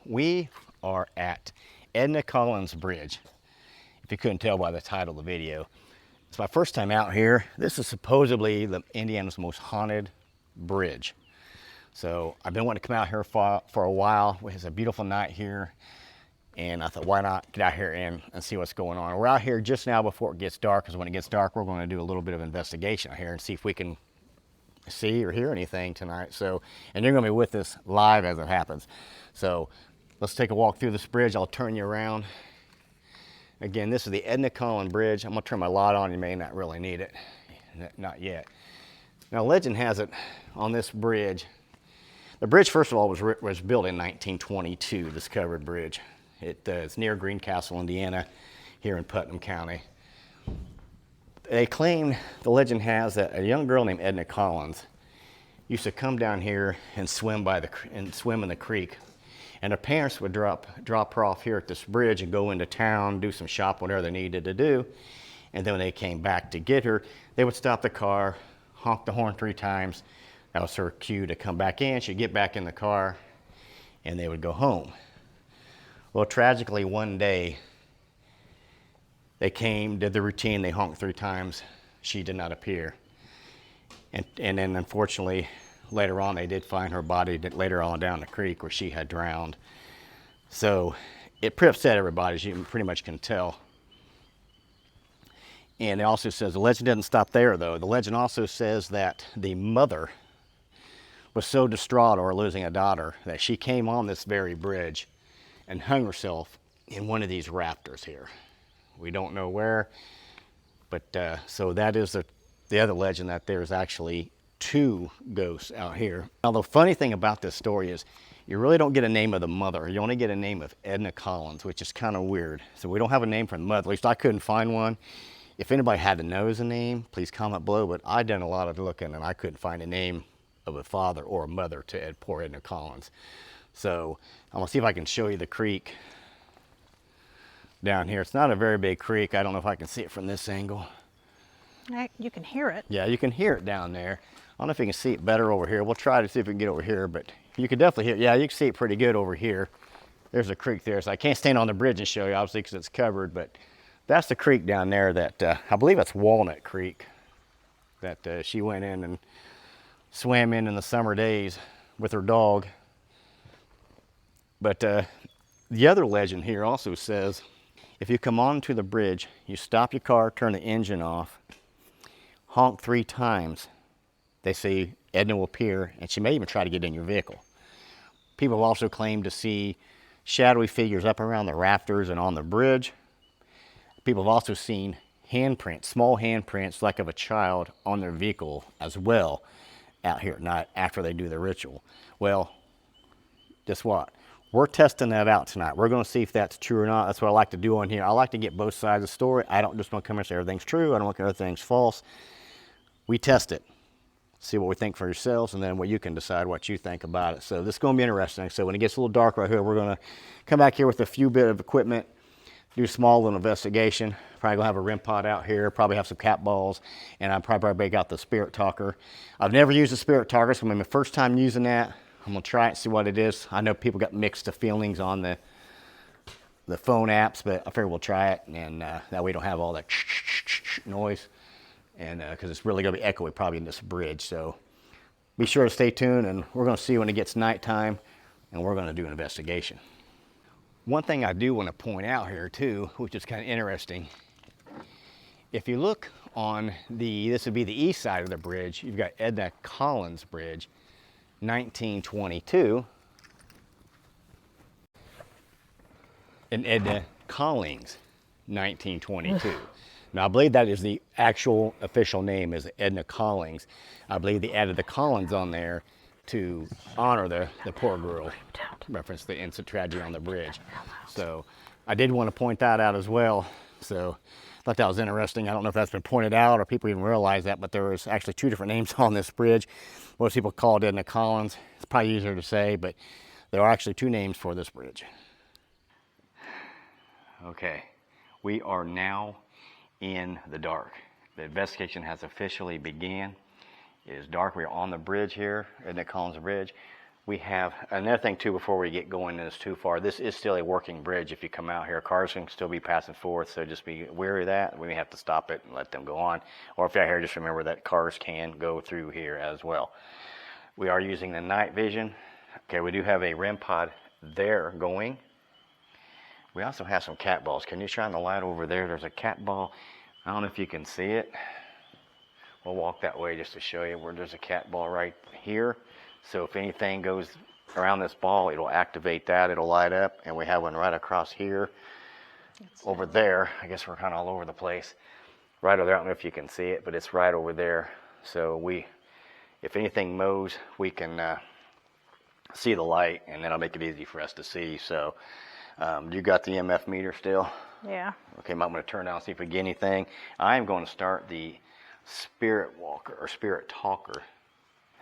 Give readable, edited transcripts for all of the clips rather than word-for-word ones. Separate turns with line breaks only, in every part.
We are at Edna Collins Bridge. If you couldn't tell by the title of the video, it's my first time out here. This is supposedly Indiana's most haunted bridge. So I've been wanting to come out here for a while. It's a beautiful night here, and I thought, why not get out here and see what's going on. We're out here just now before it gets dark, because when it gets dark, we're going to do a little bit of investigation out here and see if we can see or hear anything tonight. So, and you're going to be with us live as it happens. So let's take a walk through this bridge. I'll turn you around. Again, this is the Edna Collins Bridge. I'm going to turn my light on. You may not really need it. Not yet. Now, legend has it on this bridge. The bridge, first of all, was built in 1922, this covered bridge. It's near Greencastle, Indiana, here in Putnam County. They claim, the legend has, that a young girl named Edna Collins used to come down here and swim in the creek. And her parents would drop her off here at this bridge and go into town, do some shopping, whatever they needed to do. And then when they came back to get her, they would stop the car, honk the horn 3 times. That was her cue to come back in. She'd get back in the car, and they would go home. Well, tragically, one day, they came, did the routine, they honked 3 times. She did not appear. And then, unfortunately, later on, they did find her body later on down the creek where she had drowned. So it pretty upset everybody, as you pretty much can tell. And it also says, the legend doesn't stop there, though. The legend also says that the mother was so distraught over losing a daughter that she came on this very bridge and hung herself in one of these rafters here. We don't know where, but so that is the other legend, that there's actually 2 ghosts out here. Now, the funny thing about this story is you really don't get a name of the mother. You only get a name of Edna Collins, which is kind of weird. So we don't have a name for the mother. At least I couldn't find one. If anybody had to know a name, please comment below. But I done a lot of looking, and I couldn't find a name of a father or a mother to poor Edna Collins. So I'm gonna see if I can show you the creek down here. It's not a very big creek. I don't know if I can see it from this angle.
You can hear it.
Yeah, you can hear it down there. I don't know if you can see it better over here. We'll try to see if we can get over here, but you can definitely hear it. Yeah, you can see it pretty good over here. There's a creek there, so I can't stand on the bridge and show you, obviously, because it's covered, but that's the creek down there that, I believe it's Walnut Creek, that she went in and swam in the summer days with her dog. But the other legend here also says, if you come onto the bridge, you stop your car, turn the engine off, honk 3 times, they say Edna will appear, and she may even try to get in your vehicle. People have also claimed to see shadowy figures up around the rafters and on the bridge. People have also seen handprints, small handprints like of a child on their vehicle as well out here at night after they do the ritual. Well, guess what? We're testing that out tonight. We're going to see if that's true or not. That's what I like to do on here. I like to get both sides of the story. I don't just want to come and say everything's true. I don't want to say everything's false. We test it. See what we think for yourselves, and then what you can decide what you think about it. So this is going to be interesting. So when it gets a little dark right here, we're going to come back here with a few bit of equipment, do a small little investigation. Probably going to have a Rem-Pod out here, probably have some cat balls, and I'll probably break out the spirit talker. I've never used a spirit talker. It's going to be my first time using that. I'm going to try it and see what it is. I know people got mixed feelings on the phone apps, but I figure we'll try it, and that way we don't have all that noise, and because it's really going to be echoey probably in this bridge. So be sure to stay tuned, and we're going to see when it gets nighttime, and we're going to do an investigation. One thing I do want to point out here too, which is kind of interesting, if you look on this would be the east side of the bridge, you've got Edna Collins Bridge, 1922, and Edna Collins, 1922. Now, I believe that is the actual official name, is Edna Collins. I believe they added the Collins on there to honor the poor girl, reference the instant tragedy on the bridge. So I did want to point that out as well. So I thought that was interesting. I don't know if that's been pointed out or people even realize that, but there was actually 2 different names on this bridge. Most people call it Edna Collins. It's probably easier to say, but there are actually 2 names for this bridge. Okay, we are now in the dark. The investigation has officially begun. It is dark. We are on the bridge here, Edna Collins Bridge. We have another thing too before we get going this too far. This is still a working bridge. If you come out here, cars can still be passing forth, so just be wary of that. We may have to stop it and let them go on. Or if you're out here, just remember that cars can go through here as well. We are using the night vision. Okay, we do have a Rem-Pod there going. We also have some cat balls. Can you shine the light over there? There's a cat ball. I don't know if you can see it. We'll walk that way just to show you where there's a cat ball right here. So if anything goes around this ball, it'll activate that, it'll light up, and we have one right across here. Over there, I guess we're kind of all over the place. Right over there, I don't know if you can see it, but it's right over there. So if anything moves, we can see the light, and that'll make it easy for us to see. So you got the EMF meter still?
Yeah.
Okay, I'm going to turn down and see if we get anything. I'm going to start the Spirit Walker or Spirit Talker.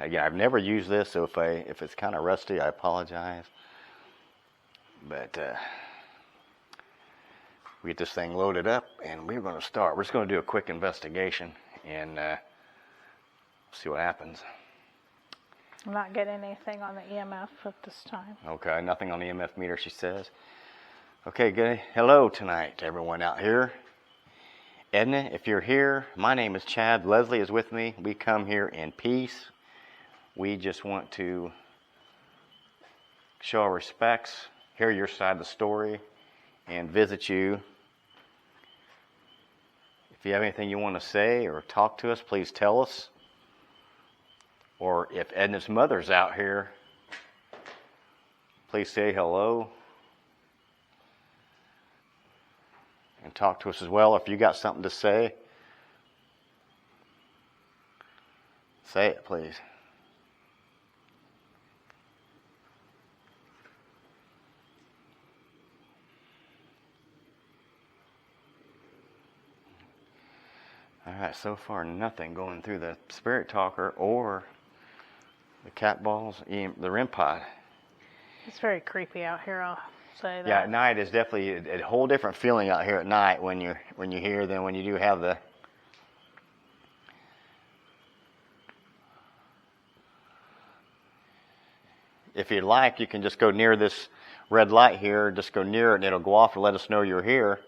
Again, I've never used this, so if it's kind of rusty, I apologize. But we get this thing loaded up, and we're going to start. We're just going to do a quick investigation and see what happens.
I'm not getting anything on the EMF at this time.
Okay, nothing on the EMF meter, she says. Okay, good. Hello tonight, everyone out here. Edna, if you're here, my name is Chad. Leslie is with me. We come here in peace. We just want to show our respects, hear your side of the story, and visit you. If you have anything you want to say or talk to us, please tell us. Or if Edna's mother's out here, please say hello and talk to us as well. If you got something to say, say it, please. All right, so far nothing going through the Spirit Talker or the cat balls, the Rem-Pod.
It's very creepy out here, I'll say that.
Yeah, at night is definitely a whole different feeling out here at night when you're here than when you do have the. If you'd like, you can just go near this red light here, just go near it, and it'll go off and let us know you're here.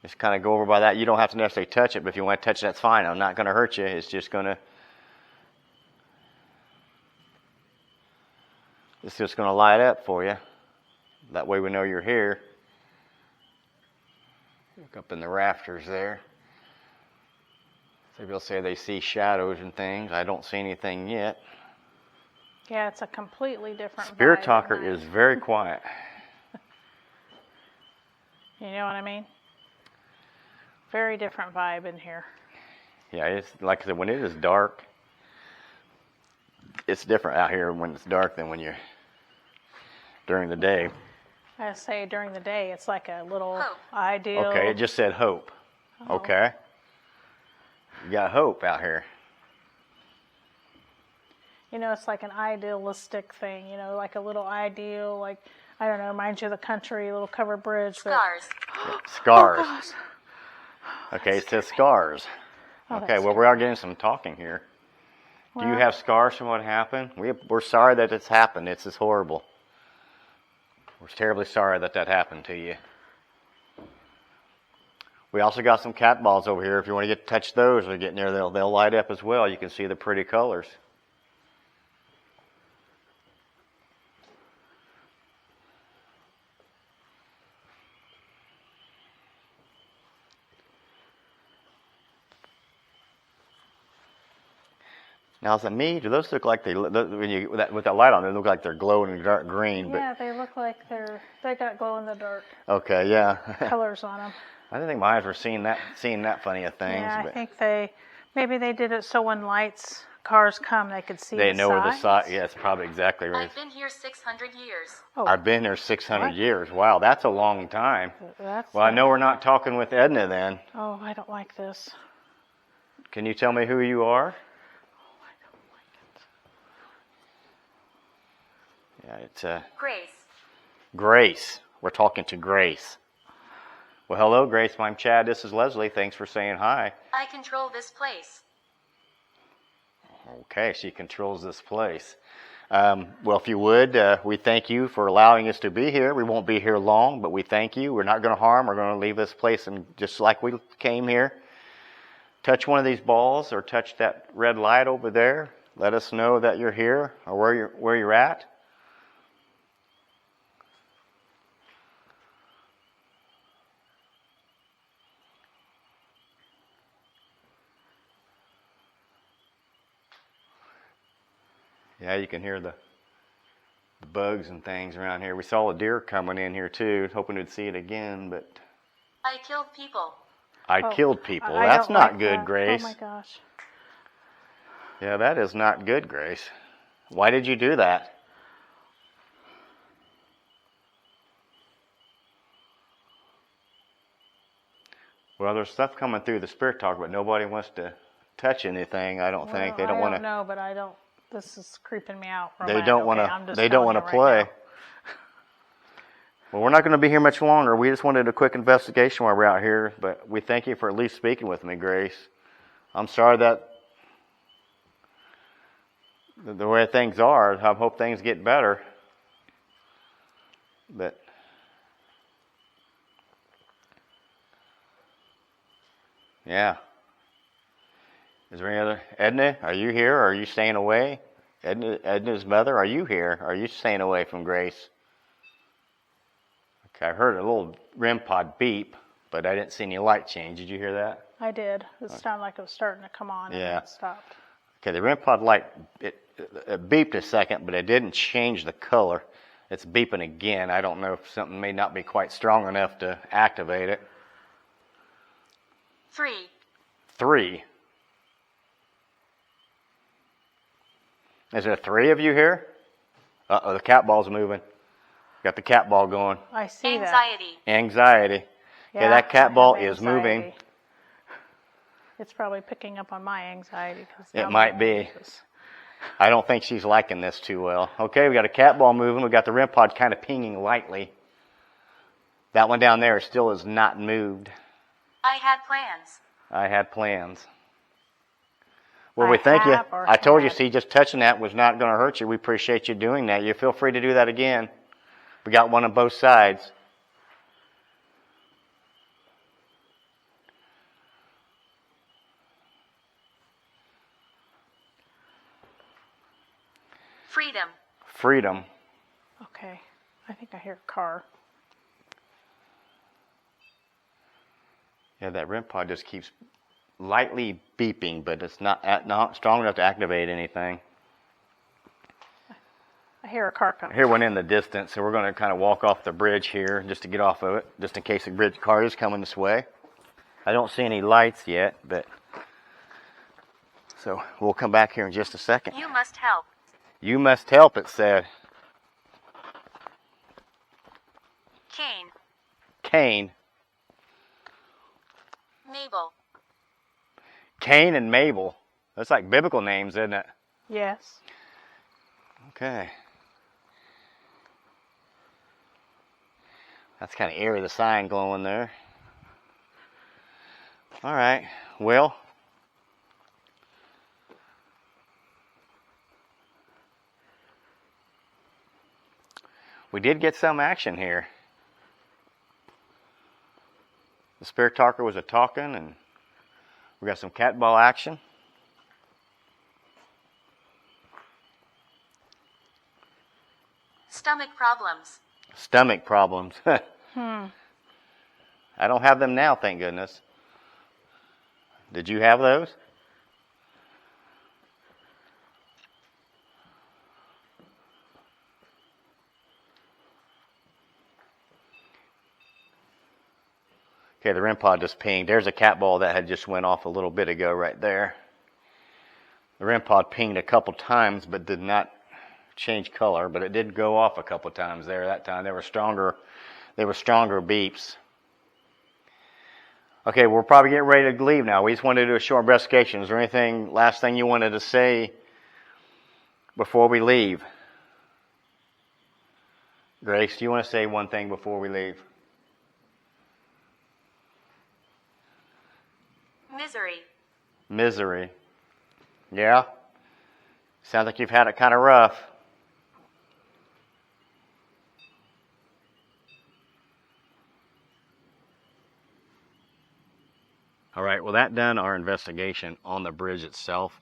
Just kind of go over by that. You don't have to necessarily touch it, but if you want to touch it, that's fine. I'm not going to hurt you. It's just going to. It's just going to light up for you. That way we know you're here. Look up in the rafters there. Some people say they see shadows and things. I don't see anything yet.
Yeah, it's a completely different
Spirit
vibe
Talker
at night.
is very quiet.
You know what I mean? Very different vibe in here.
Yeah, it's like I said, when it is dark, it's different out here when it's dark than when you're during the day.
I say during the day, it's like a little ideal.
Okay, it just said hope.
Oh.
Okay. You got hope out here.
You know, it's like an idealistic thing, you know, like a little ideal, like, I don't know, reminds you of the country, a little covered bridge.
Scars.
Scars.
Oh, gosh.
Okay, it says scars.
Oh,
Okay,
that's
well, we are getting some talking here. Do you
Well-
have scars from what happened? We're sorry that it's happened. It's just horrible. We're terribly sorry that happened to you. We also got some cat balls over here. If you want to touch those or get near, they'll light up as well. You can see the pretty colors. Now, is it me? Do those look like with that light on? They look like they're glowing in dark green.
Yeah, they look like they got glow in the dark
But okay, yeah.
colors on them.
I didn't think my eyes were seeing that funny of things.
Yeah,
but
I think maybe they did it so when cars come, they could see
they
the
know where the
signs.
sign. Yeah, it's probably exactly right.
I've been here 600 years.
Oh,
I've been here 600
What?
years. Wow, that's a long time.
that's
Well, I know we're not talking with Edna then.
Oh, I don't like this.
Can you tell me who you are?
Oh, I don't like it.
Yeah, it's
Grace.
Grace. We're talking to Grace. Well, hello, Grace. I'm Chad. This is Leslie. Thanks for saying hi.
I control this place.
Okay, she controls this place. Well, if you would, we thank you for allowing us to be here. We won't be here long, but we thank you. We're not going to harm. We're going to leave this place and just like we came here. Touch one of these balls or touch that red light over there. Let us know that you're here or where you're at. Yeah, you can hear the bugs and things around here. We saw a deer coming in here too, hoping we'd see it again, but
I killed people.
I killed people.
I
That's
don't
not
like
good,
that.
Grace.
Oh my gosh.
Yeah, that is not good, Grace. Why did you do that? Well, there's stuff coming through the spirit talk, but nobody wants to touch anything. I don't think they don't want to.
I don't know, but I don't. This is creeping me out.
They don't want
to.
to. They don't want to play. Well, we're not going to be here much longer. We just wanted a quick investigation while we're out here, but we thank you for at least speaking with me, Grace. I'm sorry that the way things are. I hope things get better. But yeah. Is there any other? Edna, are you here or are you staying away? Edna's mother, are you here? Are you staying away from Grace? Okay, I heard a little Rem-Pod beep, but I didn't see any light change. Did you hear that?
I did. It sounded like it was starting to come on and
Yeah.
it stopped.
Okay, the Rem-Pod light, it beeped a second, but it didn't change the color. It's beeping again. I don't know if something may not be quite strong enough to activate it.
3.
3. Is there 3 of you here? Uh-oh, the cat ball's moving. Got the cat ball going.
I see
Anxiety.
Anxiety. Okay,
Yeah,
that
I
cat
have
ball is moving.
anxiety. It's probably picking up on my anxiety.
It might be. I don't think she's liking this too well. Okay, we got a cat ball moving. We got the Rem-Pod kind of pinging lightly. That one down there still is not moved.
I had plans.
I had plans. Well, we thank you.
I
told you,
had.
see, just touching that was not going to hurt you. We appreciate you doing that. You feel free to do that again. We got one on both sides.
Freedom.
Freedom.
Okay. I think I hear a car.
Yeah, that Rem-Pod just keeps lightly beeping, but it's not strong enough to activate anything.
I hear a car
I
coming.
hear one in the distance, so we're going to kind of walk off the bridge here just to get off of it, just in case the bridge car is coming this way. I don't see any lights yet, but so we'll come back here in just a second.
You must help.
You must help, it said.
Cain.
Cain.
Mabel.
Cain and Mabel. That's like biblical names, isn't it?
Yes.
Okay. That's kind of eerie, the sign glowing there. All right. Well, we did get some action here. The spirit talker was a-talking, and we got some cat ball action.
Stomach problems.
Stomach problems. I don't have them now, thank goodness. Did you have those? Okay, the Rem-Pod just pinged. There's a cat ball that had just went off a little bit ago right there. The Rem-Pod pinged a couple times but did not change color, but it did go off a couple times there that time. They were stronger beeps. Okay, we're probably getting ready to leave now. We just wanted to do a short investigation. Is there anything, last thing you wanted to say before we leave? Grace, do you want to say one thing before we leave?
Misery.
Misery. Yeah? Sounds like you've had it kind of rough. All right, well, that done our investigation on the bridge itself.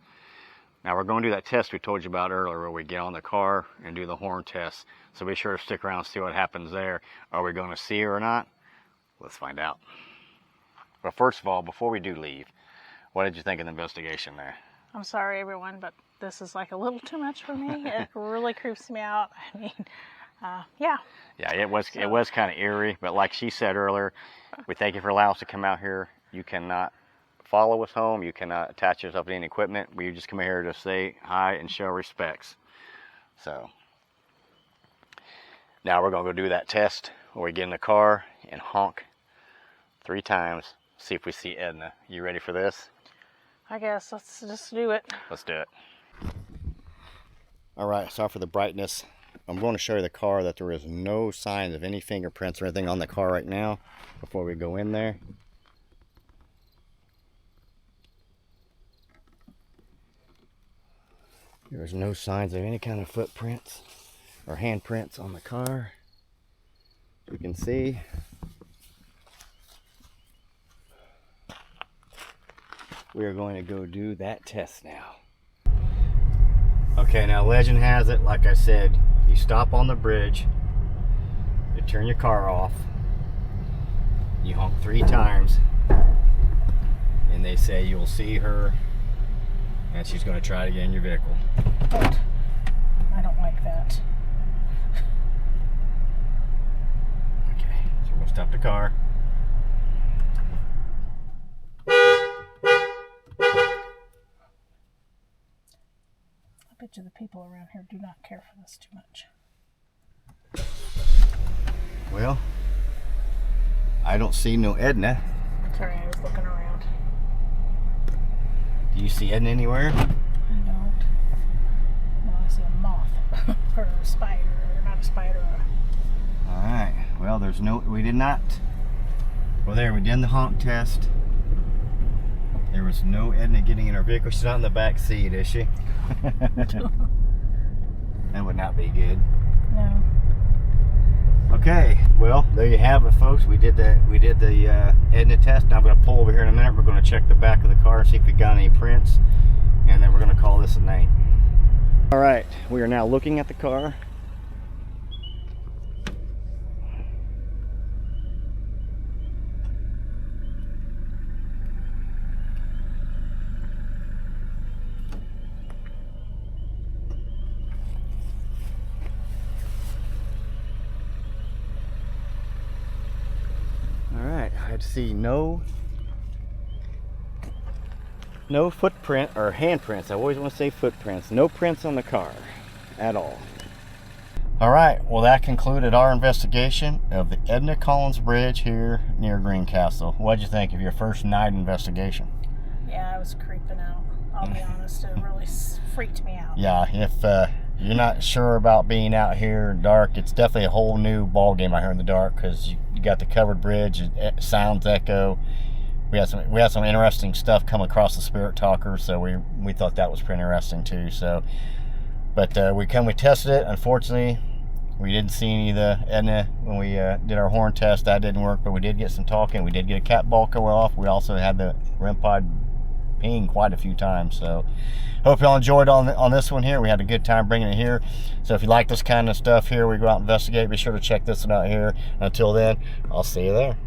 Now we're going to do that test we told you about earlier where we get on the car and do the horn test. So be sure to stick around and see what happens there. Are we going to see her or not? Let's find out. But first of all, before we do leave, what did you think of the investigation there?
I'm sorry, everyone, but this is like a little too much for me. It really creeps me out. I mean, yeah.
Yeah, it was kind of eerie, but like she said earlier, we thank you for allowing us to come out here. You cannot follow us home. You cannot attach yourself to any equipment. We just come here to say hi and show respects. So now we're going to go do that test where we get in the car and honk 3 times, see if we see Edna. You ready for this?
I guess let's just do it.
Let's do it. All right, sorry for the brightness. I'm going to show you the car that there is no signs of any fingerprints or anything on the car right now before we go in there. There's no signs of any kind of footprints or handprints on the car. You can see. We are going to go do that test now. Okay, now legend has it, like I said, you stop on the bridge, you turn your car off, you honk 3 times, and they say you'll see her, and she's going to try to get in your vehicle.
But I don't like that.
Okay, so we're going to stop the car.
I bet you the people around here do not care for this too much.
Well, I don't see no Edna.
Sorry, I was looking around.
Do you see Edna anywhere?
I don't. No, I see a moth. Or a spider. Or not a spider.
Alright, well, there's no, we did not. Well, there, we did the honk test. There was no Edna getting in her vehicle. She's not in the back seat, is she? That would not be good.
No.
Okay, well, there you have it, folks. We did the Edna test. Now I'm going to pull over here in a minute. We're going to check the back of the car and see if we got any prints, and then we're going to call this a night. All right, we are now looking at the car. I see no footprint or handprints. I always want to say footprints. No prints on the car at all. All right, well, that concluded our investigation of the Edna Collins Bridge here near Greencastle. What'd you think of your first night investigation?
Yeah, I was creeping out. I'll be honest, it really freaked me out.
Yeah, if you're not sure about being out here in dark, it's definitely a whole new ball game out here in the dark, because you got the covered bridge, sounds echo. We had some interesting stuff come across the Spirit Talker, so we thought that was pretty interesting too. So, but we tested it. Unfortunately, we didn't see any of the Edna when we did our horn test. That didn't work, but we did get some talking. We did get a cat ball go off. We also had the Rem-Pod ping quite a few times. So hope y'all enjoyed on this one here. We had a good time bringing it here. So if you like this kind of stuff here, we go out and investigate, be sure to check this one out here. Until then, I'll see you there.